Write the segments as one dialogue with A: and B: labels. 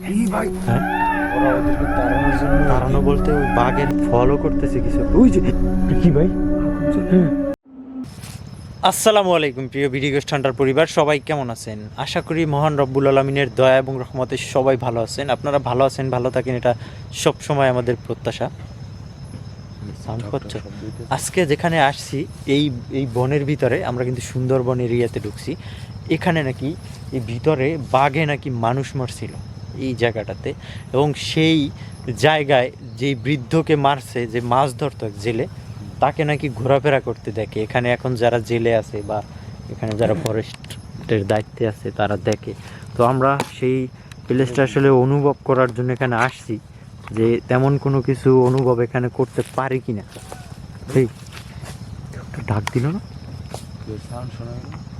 A: হ্যাঁ, তাড়ানো বলতে ওই বাঘের ফলো করতেছে কিছু। ওই যে কি ভাই? আসসালামু আলাইকুম প্রিয় ভিডিও স্ট্যান্ডার পরিবার, সবাই কেমন আছেন? আশা করি মহান রব্বুল আলমিনের দয়া এবং রহমতে সবাই ভালো আছেন। আপনারা ভালো আছেন, ভালো থাকেন, এটা সব সময় আমাদের প্রত্যাশা। সাউন্ড পাচ্ছো? আজকে যেখানে আসছি এই এই বনের ভিতরে, আমরা কিন্তু সুন্দরবন এরিয়াতে ঢুকছি। এখানে নাকি এই ভিতরে বাঘে নাকি মানুষ মারছিল এই জায়গাটাতে, এবং সেই জায়গায় যেই বৃদ্ধকে মারছে, যে মাছ ধরতো এক জেলে, তাকে নাকি ঘোরাফেরা করতে দেখে। এখানে এখন যারা জেলে আছে বা এখানে যারা ফরেস্টের দায়িত্বে আছে তারা দেখে। তো আমরা সেই প্লেসটা আসলে অনুভব করার জন্য এখানে আসছি, যে তেমন কোনো কিছু অনুভব এখানে করতে পারি কিনা। এই একটা ডাক দিল না?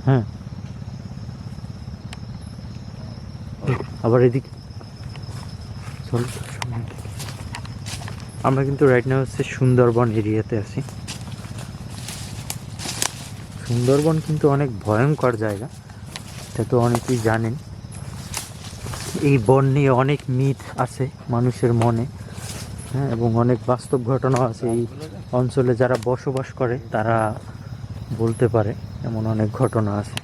A: হ্যাঁ, আবার এদিকে চল। আমরা কিন্তু রাইট নাও হচ্ছে সুন্দরবন এরিয়াতে আছি। সুন্দরবন কিন্তু অনেক ভয়ঙ্কর জায়গা, এটা তো অনেকেই জানেন। এই বন নিয়ে অনেক মিথ আছে মানুষের মনে, হ্যাঁ, এবং অনেক বাস্তব ঘটনা আছে। এই অঞ্চলে যারা বসবাস করে তারা বলতে পারে, এমন অনেক ঘটনা আছে।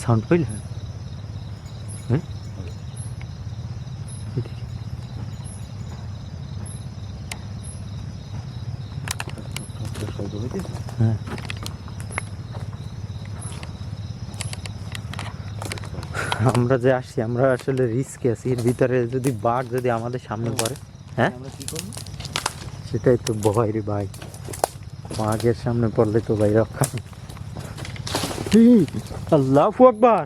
A: সাউন্ড পাইলে হ্যাঁ, হ্যাঁ, আমরা যে আসছি আমরা আসলে রিস্কে আছি। এর ভিতরে যদি বাঘ যদি আমাদের সামনে পড়ে, হ্যাঁ সেটাই তো ভয় রে ভাই। বাঘের সামনে পড়লে তো ভাই রক্ষা নেই। আল্লাহু আকবার।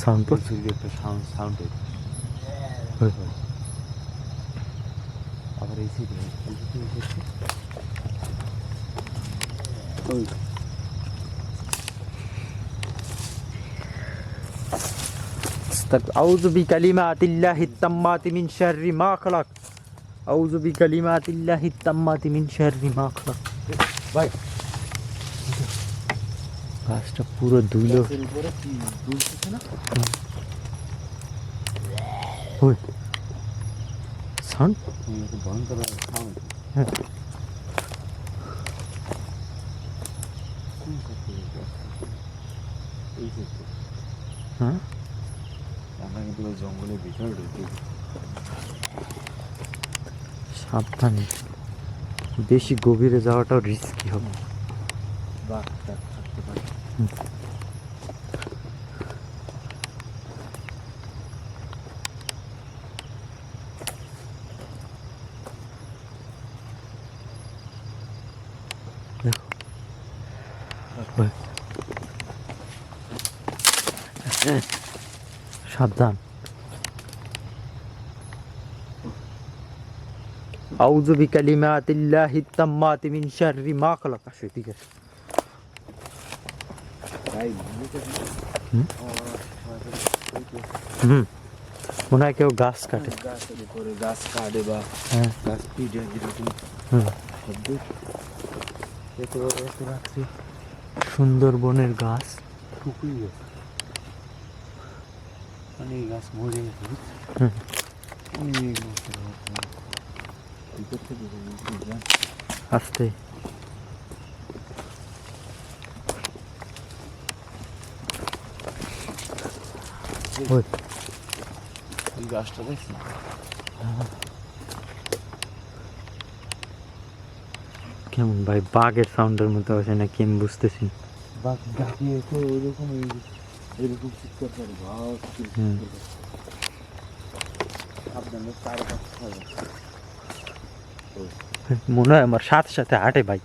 A: সাউন্ড পড়ছে, একটা সাউন্ড আবার এই সাইডে আউযু বিকালিমাতিল্লাহিত তাম্মাতি মিন শাররি মা খালাক। আউযু বিকালিমাতিল্লাহিত তাম্মাতি মিন শাররি মা খালাক। ভাই গাছটা পুরো ধুলো। ওই সাউন্ড ভয়ঙ্কর সাউন্ড। হ্যাঁ, হ্যাঁ, আমরা কিন্তু জঙ্গলের ভিতরে ঢুকি। সাবধানে, বেশি গভীরে যাওয়াটাও রিস্কি হবে। সাবধান। আউযু বিকালিমাতিল্লাহিত তাম্মাতি মিন শাররি মা খালাক। আসে, ঠিক আছে। হুম, মনে হয় কেউ গাছ কাটে, গাছ কাটে বা গাছ পিটে যেরকম রাখছি। সুন্দরবনের গাছ শুকিয়ে গেছে, মানে এই গাছ মরে গেছে। আস্তে গাছটা দেখছি কেমন ভাই, বাঘের সাউন্ডের মতো আছে নাকি আমি বুঝতেছি। বাঘ ডাকিয়ে ওইরকম এরকম চিৎকার করে বাঘ। মনে হয় আমার সাথে সাথে হাঁটে ভাই।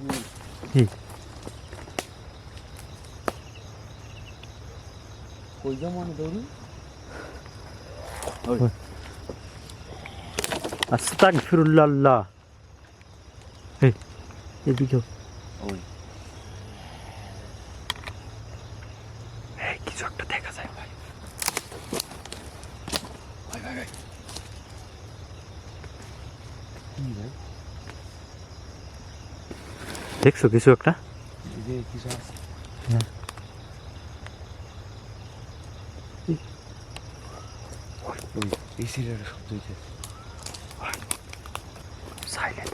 A: আস্তাগফিরুল্লাহ। এদিকে কিছু একটা দেখা যায় ভাই। ভাই ভাই ভাই
B: কি ভাই?
A: দেখছো কিছু একটা?
B: এই যে কিছু আছে।
A: হ্যাঁ।
B: ওই এই সিরিয়ালের শব্দ হইতেছে।
A: সাইলেন্ট।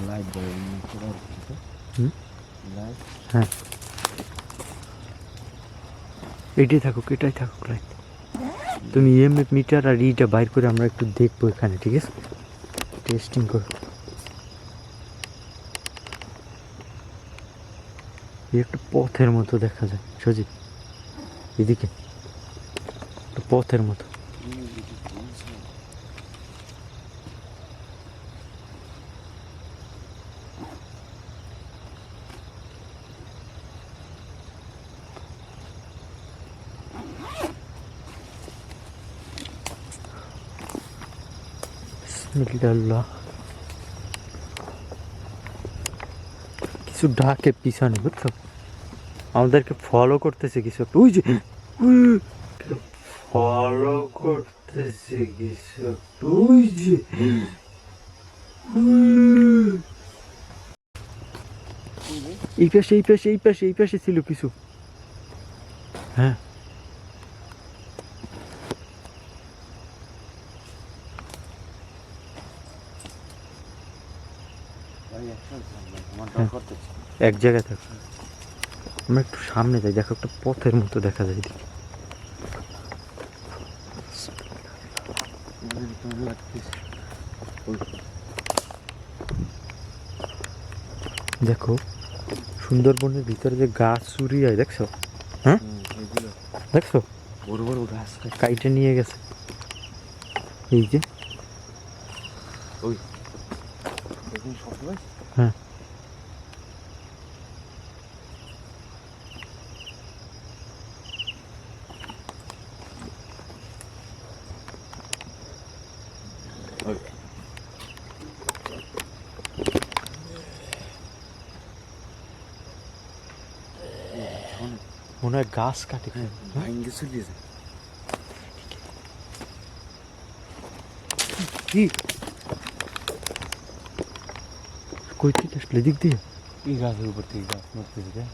B: লাইট বলে চলে আসছে।
A: হুম
B: লাইট।
A: হ্যাঁ এটাই থাকুক, এটাই থাকুক লাইট। তুমি ইএমএফ মিটার আর ইটা বাইর করে আমরা একটু দেখবো এখানে, ঠিক আছে? টেস্টিং করো। এই একটা পথের মতো দেখা যায় সজিব, এদিকে একটা পথের মতো। বিসমিল্লাহ। কিছু ডাকে পিছনে, বুঝছো? আমাদেরকে ফলো করতেছে কিছু একটা। ওই যে ফলো করতেছে কিছু একটা, ওই যে এই পাশে এই পাশে এই পাশে এই পাশে ছিল কিছু। হ্যাঁ এক জায়গায় থাকো, আমরা একটু সামনে যাই, দেখো একটা পথের মতো দেখা যায় এদিকে। দেখো সুন্দরবনের ভিতরে যে গাছ চুরি হয়, দেখছো? হ্যাঁ দেখছো,
B: বড় বড় গাছ
A: কাইটে নিয়ে গেছে। এই যে
B: ওই শব্দ হয়।
A: হ্যাঁ মনে হয় গাছ কাটে।
B: ভাঙ্গে চলিয়েছে।
A: কি কই থেকে আসলে দিক দিয়ে?
B: এই গাছের উপর থেকে গাছ নড়তেছে।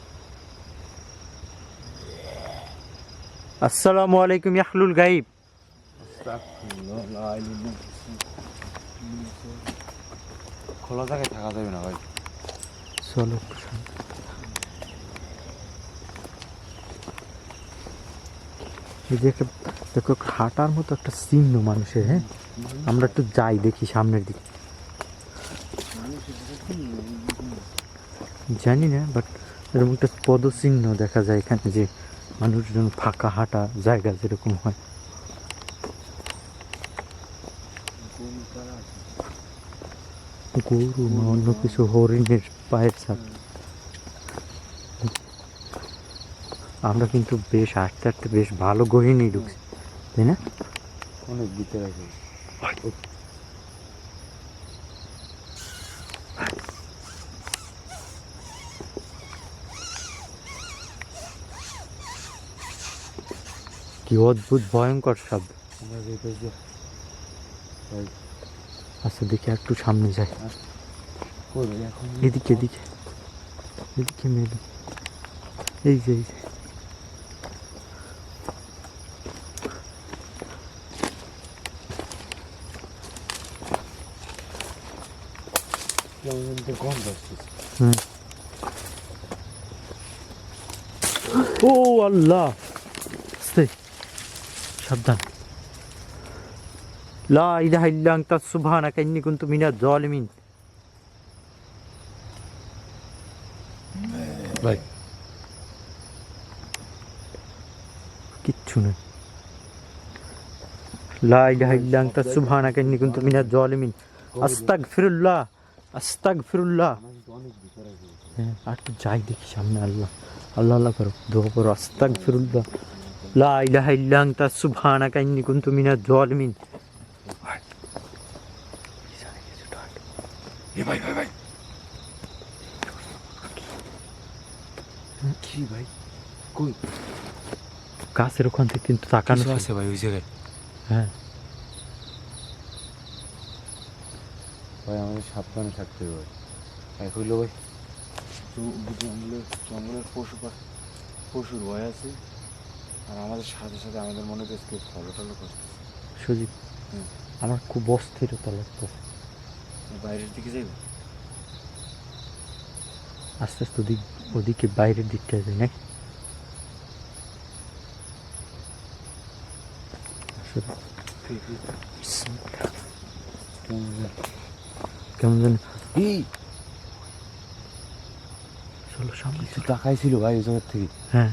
A: আসসালামু আলাইকুম ইয়াহলুল গাইব।
B: খোলা জায়গায় থাকা যাবে না ভাই।
A: চলো এই যে একটা দেখো, একটা হাঁটার মতো একটা চিহ্ন মানুষের। হ্যাঁ আমরা একটু যাই দেখি সামনের দিকে। জানি না, বাট এরকম একটা পদচিহ্ন দেখা যায় এখানে, যে মানুষজন ফাঁকা হাঁটা জায়গা যেরকম হয়। গরু না অন্য কিছু, হরিণের পায়ের ছাপ। আমরা কিন্তু বেশ আস্তে আস্তে বেশ ভালো গহীনেই ঢুকছি, তাই না?
B: অনেক ভিতরে আছে।
A: কি অদ্ভুত ভয়ঙ্কর শব্দ।
B: আমরা যেতে
A: আচ্ছা দেখি একটু সামনে যাই।
B: এখন
A: এদিকে এদিকে এদিকে মেলে, এই যে এই যে
B: গন্ধ আসছে।
A: ও আল্লাহ, আস্তে, সাবধান। লা ইলাহা ইল্লা আনতা সুবহানাকা ইন্নী কুনতু মিনাজ জালিমিন।
B: ভাই
A: কিচ্ছু নেই। লা ইলাহা ইল্লা আনতা সুবহানাকা ইন্নী কুনতু মিনাজ জালিমিন। আস্তাগফিরুল্লাহ আস্তাগফিরুল্লাহ।
B: অনেক ভিতরে আছে।
A: হ্যাঁ আর একটু যাই দেখি সামনে। আল্লাহ আল্লাহ আল্লাহ করো, দোয়া করো। আস্তাগফিরুল্লাহ লা ইলাহা ইল্লা আনতা সুবহানাকা ইন্নী কুনতু মিনাজ জালিমিন।
B: এ ভাই ভাই ভাই কি ভাই কই
A: গাছের ওখান থেকে কিন্তু তাকানো
B: কিছু
A: ছিল।
B: আছে ভাই ওই জায়গায়
A: হ্যাঁ
B: ভাই আমাদের সাবধানে থাকতে হবে ভাই এক হইলো ভাই জঙ্গলের পশুর ভয় আছে আর আমাদের সাথে সাথে আমাদের মনে হচ্ছে কেউ ফলো টলো করতেছে
A: সুজিত
B: হুম।
A: আমার খুব অস্থিরতা লাগতেছে।
B: বাইরের দিকে যাইবো
A: আস্তে আস্তে ওদিকে বাইরের দিকটা যাই নাকি? আসলে কেমন যেন চলো সামনে
B: কিছু তাকাইছিল ভাই ওই জায়গার থেকে
A: হ্যাঁ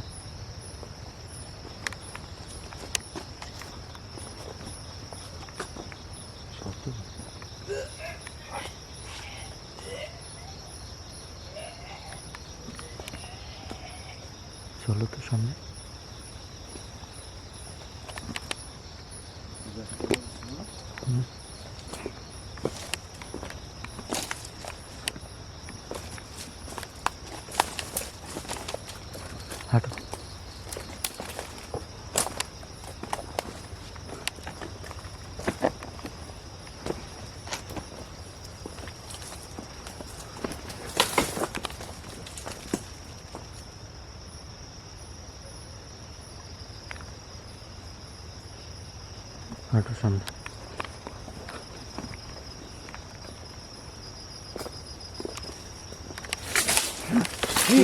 B: সত্য
A: চলো তো সামনে। হুম। হাঁটো হাঁটো সামনে।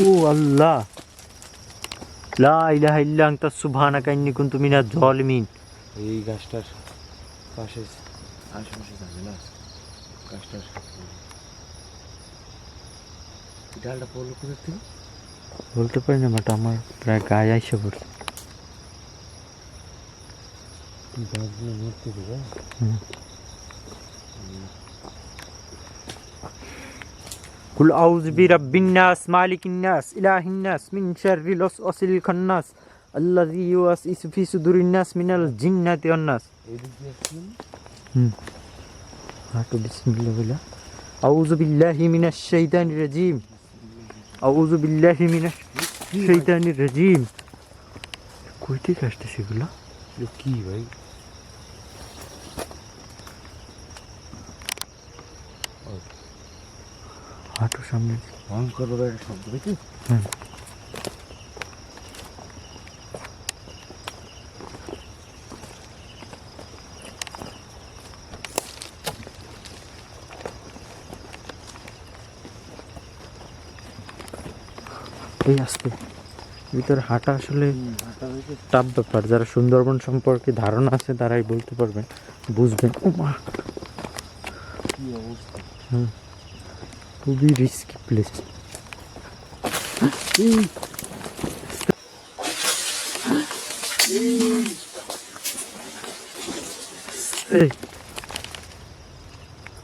A: ও আল্লাহ লা ইলাহা ইল্লা আনতা সুবহানাকা ইন্নী কুনতু মিনাজ জালিমিন।
B: এই গাছটার পাশে আশেপাশে ঝামেলা আছে গাছটার সাথে ডালটা পড়লো কোথার থেকে
A: বলতে পারি না বাট আমার প্রায় গায়ে আইসা পড়ছে।
B: গাছগুলো মরতে দেবে
A: হুম। কুল আউযু বিরাব্বিন নাস মালিকিন নাস ইলাহিন নাস মিন শাররিল ওয়াসওয়াসিল খান্নাস আল্লাযী ইউওয়াসওয়িসু ফি সুদুরিন নাস মিনাল জিন্নাতি ওয়ান নাস।
B: এদিক দিয়ে আসছেন
A: হাঁটো বিসমিল্লাহ বলে। আউযু বিল্লাহি মিনাশ শাইতানির রাজিম আউযু বিল্লাহি মিনাশ শাইতানির রাজিম। কই থেকে আসছে সেগুলো?
B: কি ভাই
A: হাঁটো সামনে।
B: ভয়ঙ্কর ভাবে একটা শব্দ দেখি
A: হ্যাঁ এই আসতে ভিতরে হাঁটা আসলে
B: হাঁটা হয়েছে
A: টাফ ব্যাপার। যারা সুন্দরবন সম্পর্কে ধারণা আছে তারাই বলতে পারবেন, বুঝবেন। ও মা,
B: কি অবস্থা
A: খুবই রিস্কি প্লেস।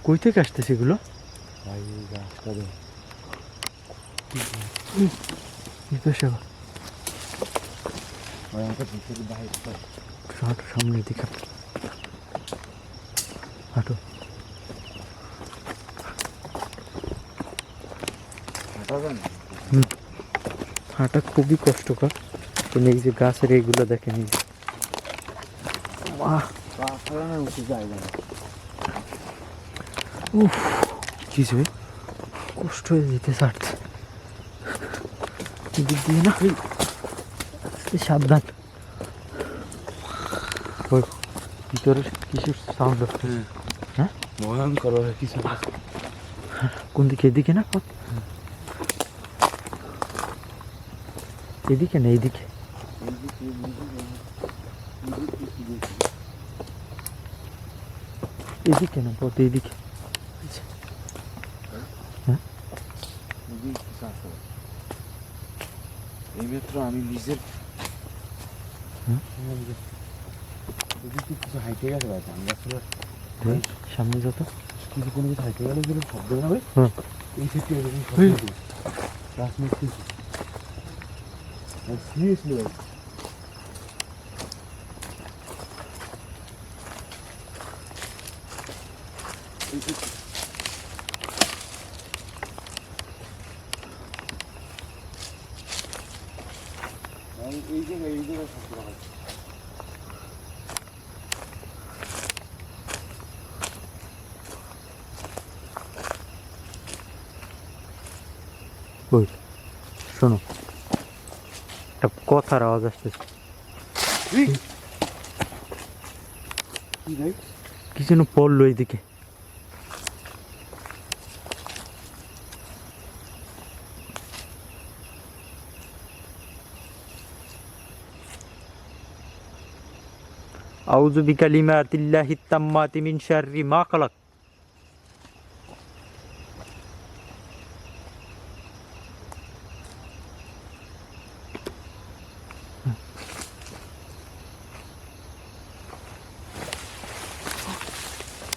A: কই থেকে আসতেছে এগুলো?
B: ভাই এই গাছটা দেখ ভাই আমাকে ভিতরে বাইরে
A: হাঁটো সামনের দিকে হাঁটো।
B: হাঁটা যায় না
A: হাঁটা খুবই কষ্টকর। তুমি এই যে গাছের এইগুলো দেখেন, এই যে বাহ,
B: পা ফেলানোর উচিত জায়গা না
A: উফ কিছু কষ্ট হয়ে যেতে ছাড়ছে এদিক দিয়ে না। আস্তে সাবধান। ওই ভিতরে কিসের সাউন্ড হচ্ছে? হ্যাঁ
B: ভয়ঙ্কর ভাবে কিছু
A: কোন দিকে? এদিকে না, এদিকে না, এইদিকে। এদিকে না পথ, এইদিকে।
B: এই মাত্র আমি নিজের কিছু হাইটে গেছে ভাই ধান গাছগুলো
A: সামনে যত
B: কিছু কোনো কিছু হাইটে গেলে যেরকম শব্দ হবে এই থেকে এরকম শব্দ গাছ মিটতেছি সিরিয়াসলি ভাই এই জায়গায় শক্ত রাখা।
A: ওই শোনো, একটা কথার আওয়াজ আসতেছে।
B: কি ভাই?
A: কি যেন পড়লো এইদিকে। আউযু বিকালিমাতিল্লাহি তাম্মাতি মিন শাররি মা খালাক।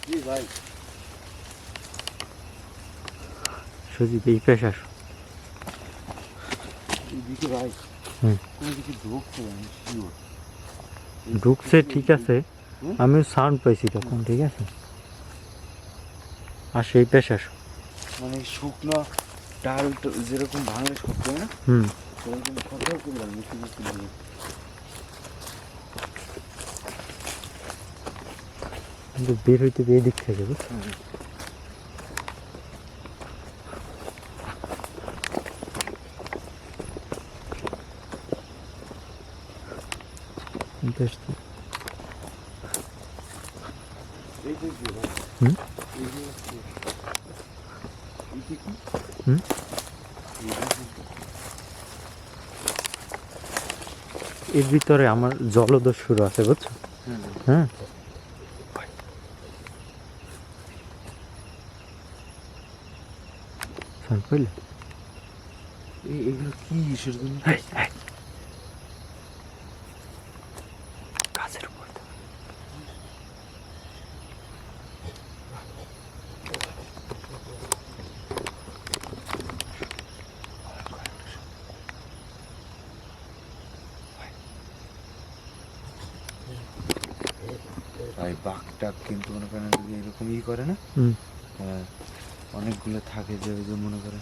B: কি ভাই?
A: সজীব এই পেশা আসো।
B: এইদিকে ভাই
A: হুম।
B: কোনো কিছু ঢুকছে আমি শিওর।
A: ঢুকছে ঠিক আছে,
B: হুম?
A: আমিও সাউন্ড পাইছি তখন, ঠিক আছে। আর সেই পেশা আসো।
B: মানে শুকনো ডাল যেরকম ভাঙলে শব্দ হয় না,
A: হুম।
B: সেরকম শব্দ করলাম মিষ্টি মিষ্টি ভাঙে।
A: কিন্তু বের হইতে এই দিক থেকে বুঝছো? বেশ তো।
B: এই যে কি ভাই?
A: হুম?
B: এই যে কি? এই যে কি?
A: হুম?
B: এই যে কি?
A: এর ভিতরে আমার জলদস্যুর আছে বুঝছো?
B: হ্যাঁ,
A: হ্যাঁ। সাউন্ড পাইলে?
B: এগুলো কি কিসের জন্য?
A: গাছের উপর।
B: ভাই বাঘটা কিন্তু মনে করেন যদি এরকম ই করে না,
A: হুম।
B: অনেকগুলো থাকে যে ওই যে মনে করে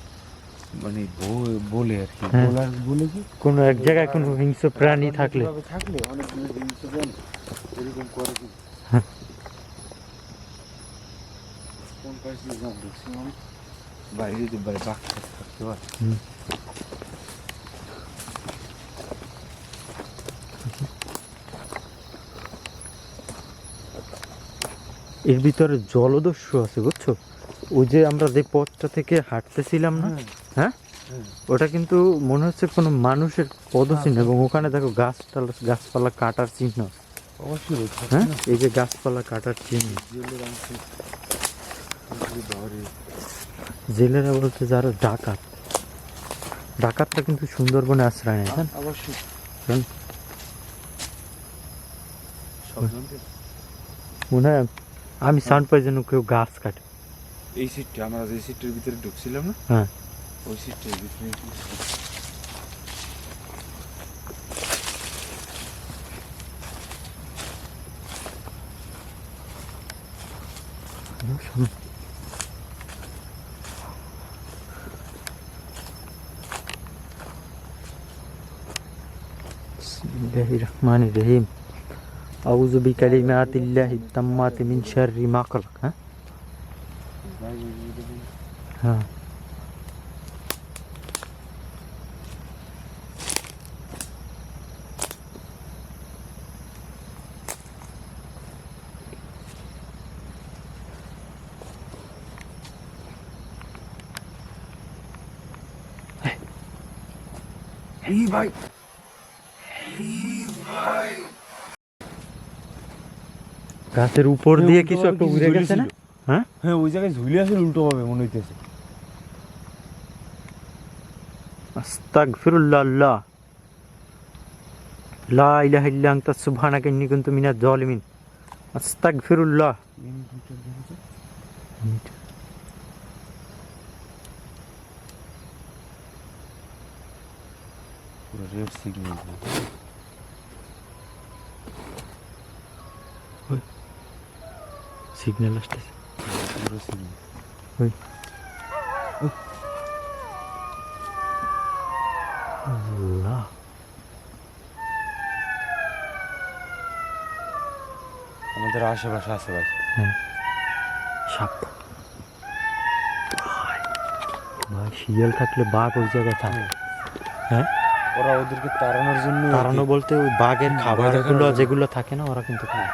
B: মানে বলে আর কি,
A: হ্যাঁ।
B: বলে কি
A: কোনো এক জায়গায় কোনো হিংস্র প্রাণী থাকলে
B: রাজনৈতিকভাবে থাকলে অনেকগুলো হিংস্র প্রাণী এরকম করে কি।
A: হ্যাঁ।
B: কোন পাশ দিয়ে যান দেখছি আমি বাইরে যদি বাঘ থাকতে পারে।
A: হুম। এর ভিতরে জলদস্যু আছে বুঝছো? ওই যে আমরা যে পথটা থেকে হাঁটতেছিলাম না, হ্যাঁ, ওটা কিন্তু মনে হচ্ছে কোনো মানুষের পদচিহ্ন, এবং ওখানে দেখো গাছপালা কাটার চিহ্ন।
B: অবশ্যই
A: হ্যাঁ, এই যে গাছপালা কাটার চিহ্ন।
B: জেলের অংশ ধরে।
A: জেলেরা বলছে যারা ডাকাতরা কিন্তু সুন্দরবনে আশ্রয় নেয়, জান?
B: অবশ্যই
A: জান?
B: সব জনকে
A: মনে হয় আমি সাউন্ড পাই যেন কেউ গাছ কাটে।
B: এই সিটটা আমরা যে সিটের ভিতরে ঢুকছিলাম না,
A: হ্যাঁ।
B: ওই সিটটার ভিতরে
A: শোনো। বিসমিল্লাহির রহমানির রহিম। আউযু বিকালিমাতিল্লাহি তাম্মাতি মিন শাররি মা খালাক। হ্যাঁ, হ্যাঁ।
B: এই ভাই
A: গাছের উপর দিয়ে কিছু একটা উড়ে গেছে না? হ্যাঁ,
B: হ্যাঁ ওই জায়গায় ঝুলে আছে উল্টো ভাবে মনে হইতেছে।
A: আস্তাগফিরুল্লাহ আল্লাহ, লা ইলাহা ইল্লা আনতা সুবহানাকা ইন্নী কুনতু মিনাজ জালিমিন। আস্তাগফিরুল্লাহ।
B: পুরো রেড সিগন্যাল
A: সিগন্যাল আসতেছে।
B: পুরো সিগন্যাল।
A: ওই আল্লাহ,
B: আমাদের আশেপাশে আছে ভাই।
A: হ্যাঁ, সাপ। ভাই শিয়াল থাকলে বাঘ ওই জায়গায় থাকে। হ্যাঁ,
B: ওরা ওদেরকে তাড়ানোর জন্য
A: তাড়ানো বলতে ওই বাঘের খাবারগুলো
B: দেখানোর জন্য।
A: যেগুলো থাকে না, ওরা কিন্তু খায়।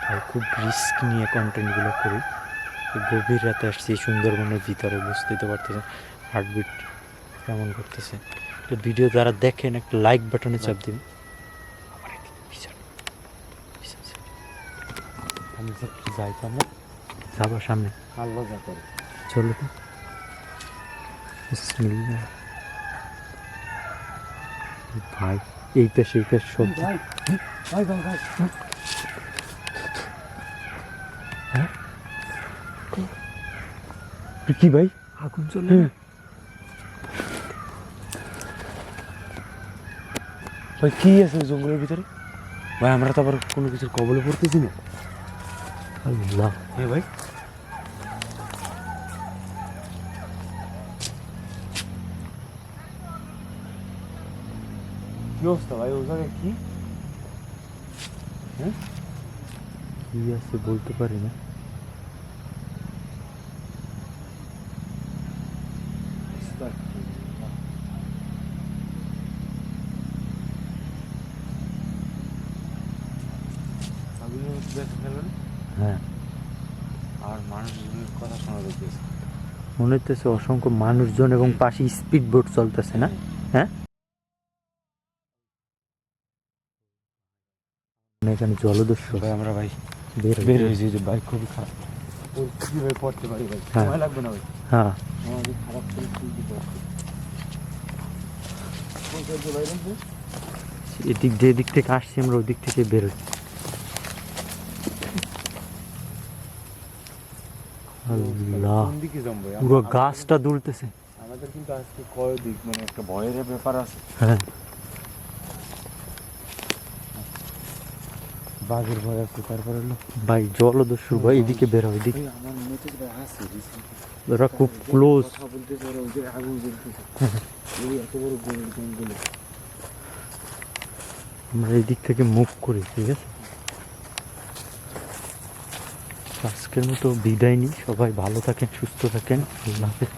A: ভাই খুব রিস্ক নিয়ে কন্টেন্টগুলো করি। এই গভীর রাতে আসছি সুন্দরবনের ভিতরে, বুঝতেই তো পারতেছেন হার্টবিট কেমন করতেছে। তো ভিডিও যারা দেখেন একটা লাইক বাটনে চাপ দিন। আমার এদিকে পিছনে, পিছন side। আমি স্যার কি যাই তো আমরা যাবো সামনে,
B: আল্লাহ যা করে।
A: চলো তো। বিসমিল্লাহ। ভাই এইটা সেইটা সব
B: ভাই ভাই ভাই ভাই
A: কি ভাই আগুন চলে না?
B: ভাই কি আছে ওই জঙ্গলের ভিতরে? ভাই আমরা তো আবার কোনো কিছুর কবলে পড়তেছি না।
A: আল্লাহ,
B: হ্যাঁ ভাই, কি অবস্থা ভাই ওই জায়গায় কি?
A: কি আছে বলতে পারি না। হ্যাঁ,
B: আর মানুষজনের কথা শোনা যাইতেছে।
A: মনে হচ্ছে অসংখ্য মানুষজন এবং পাশে স্পিড বোট চলতেছে না? হ্যাঁ, মানে এখানে জলদস্যু
B: ভাই আমরা ভাই
A: বের
B: বের হয়েছি যে ভাই খুবই খারাপ পরিস্থিতি ভাই পড়তে পারি ভাই,
A: হ্যাঁ।
B: সময় লাগবে না ভাই।
A: হ্যাঁ,
B: আমাদের খারাপ পরিস্থিতি পড়তে। কোন সাইড দিয়ে বাইরে যে?
A: এদিক যে দিক থেকে আসছি আমরা ওই দিক থেকে বেরোই। আল্লাহ,
B: কোন দিকে যাবো ভাই?
A: পুরো গাছটা দুলতেছে।
B: আমাদের কিন্তু আজকে কয় দিক মানে একটা ভয়ের ব্যাপার আছে।
A: হ্যাঁ,
B: বাঘের ভয় আছে, তারপরে হলো
A: ভাই জলদস্যু ভাই এদিকে বেরো, এদিকে
B: ভাই আমার মনে হচ্ছে ভাই আছে
A: ওরা খুব ক্লোজ।
B: কথা বলতেছে, ওরা ওই যে আগুন জ্বলতেছে। এই এত বড় গরু জঙ্গলে।
A: আমরা এই দিক থেকে মুভ করি, ঠিক আছে? আজকের মতো বিদায় নিই, সবাই ভালো থাকেন, সুস্থ থাকেন, আল্লাহ হাফেজ।